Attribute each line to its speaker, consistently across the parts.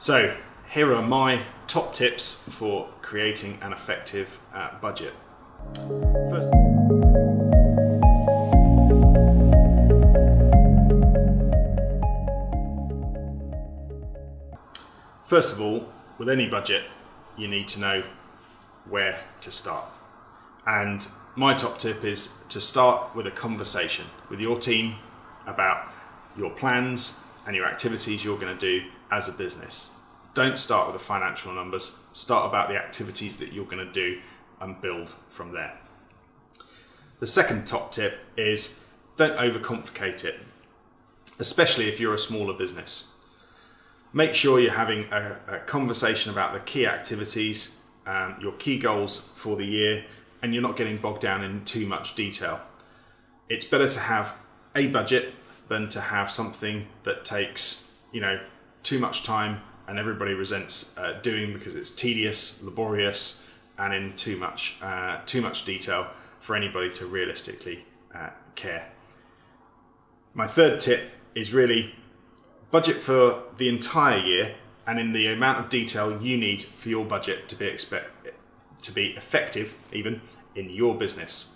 Speaker 1: So here are my top tips for creating an effective budget. First of all, with any budget, you need to know where to start. And my top tip is to start with a conversation with your team about your plans and your activities you're going to do as a business. Don't start with the financial numbers, start about the activities that you're going to do and build from there. The second top tip is don't overcomplicate it, especially if you're a smaller business. Make sure you're having a conversation about the key activities, your key goals for the year, and you're not getting bogged down in too much detail. It's better to have a budget than to have something that takes, too much time and everybody resents doing because it's tedious, laborious, and in too much detail for anybody to realistically care. My third tip is really budget for the entire year and in the amount of detail you need for your budget to be effective even in your business.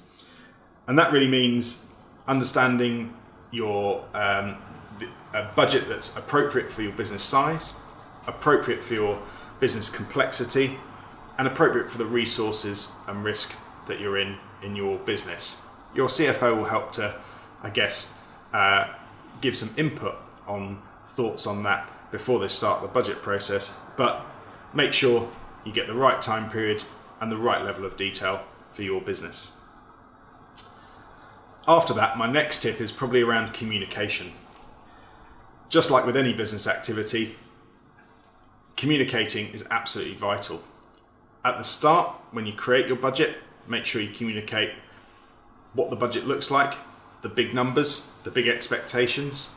Speaker 1: And that really means understanding your a budget that's appropriate for your business size, appropriate for your business complexity, and appropriate for the resources and risk that you're in your business. Your CFO will help to, give some input on thoughts on that before they start the budget process, but make sure you get the right time period and the right level of detail for your business. After that, my next tip is probably around communication. Just like with any business activity, communicating is absolutely vital. At the start, when you create your budget, make sure you communicate what the budget looks like, the big numbers, the big expectations,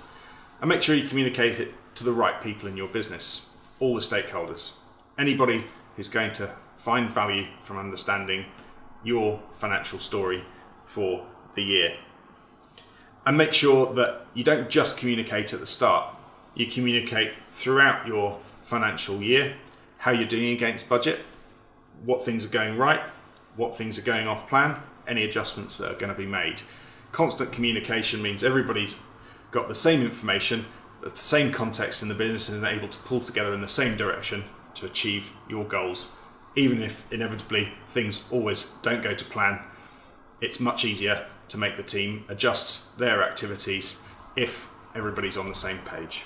Speaker 1: and make sure you communicate it to the right people in your business, all the stakeholders, anybody who's going to find value from understanding your financial story for the year. And make sure that you don't just communicate at the start, you communicate throughout your financial year, how you're doing against budget, what things are going right, what things are going off plan, any adjustments that are going to be made. Constant communication means everybody's got the same information, the same context in the business, and are able to pull together in the same direction to achieve your goals. Even if inevitably things always don't go to plan, it's much easier to make the team adjust their activities if everybody's on the same page.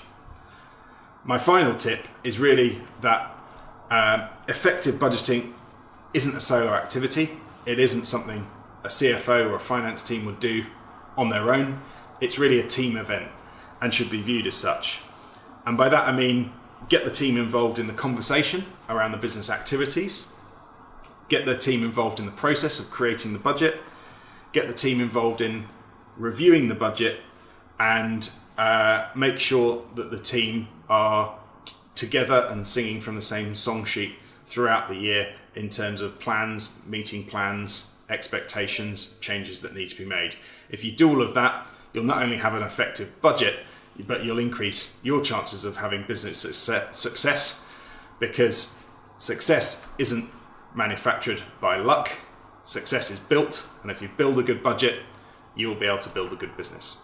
Speaker 1: My final tip is really that effective budgeting isn't a solo activity. It isn't something a CFO or a finance team would do on their own. It's really a team event and should be viewed as such. And by that I mean get the team involved in the conversation around the business activities, get the team involved in the process of creating the budget, get the team involved in reviewing the budget, and make sure that the team are together and singing from the same song sheet throughout the year in terms of plans, meeting plans, expectations, changes that need to be made. If you do all of that, you'll not only have an effective budget, but you'll increase your chances of having business success, because success isn't manufactured by luck. Success is built, and if you build a good budget, you will be able to build a good business.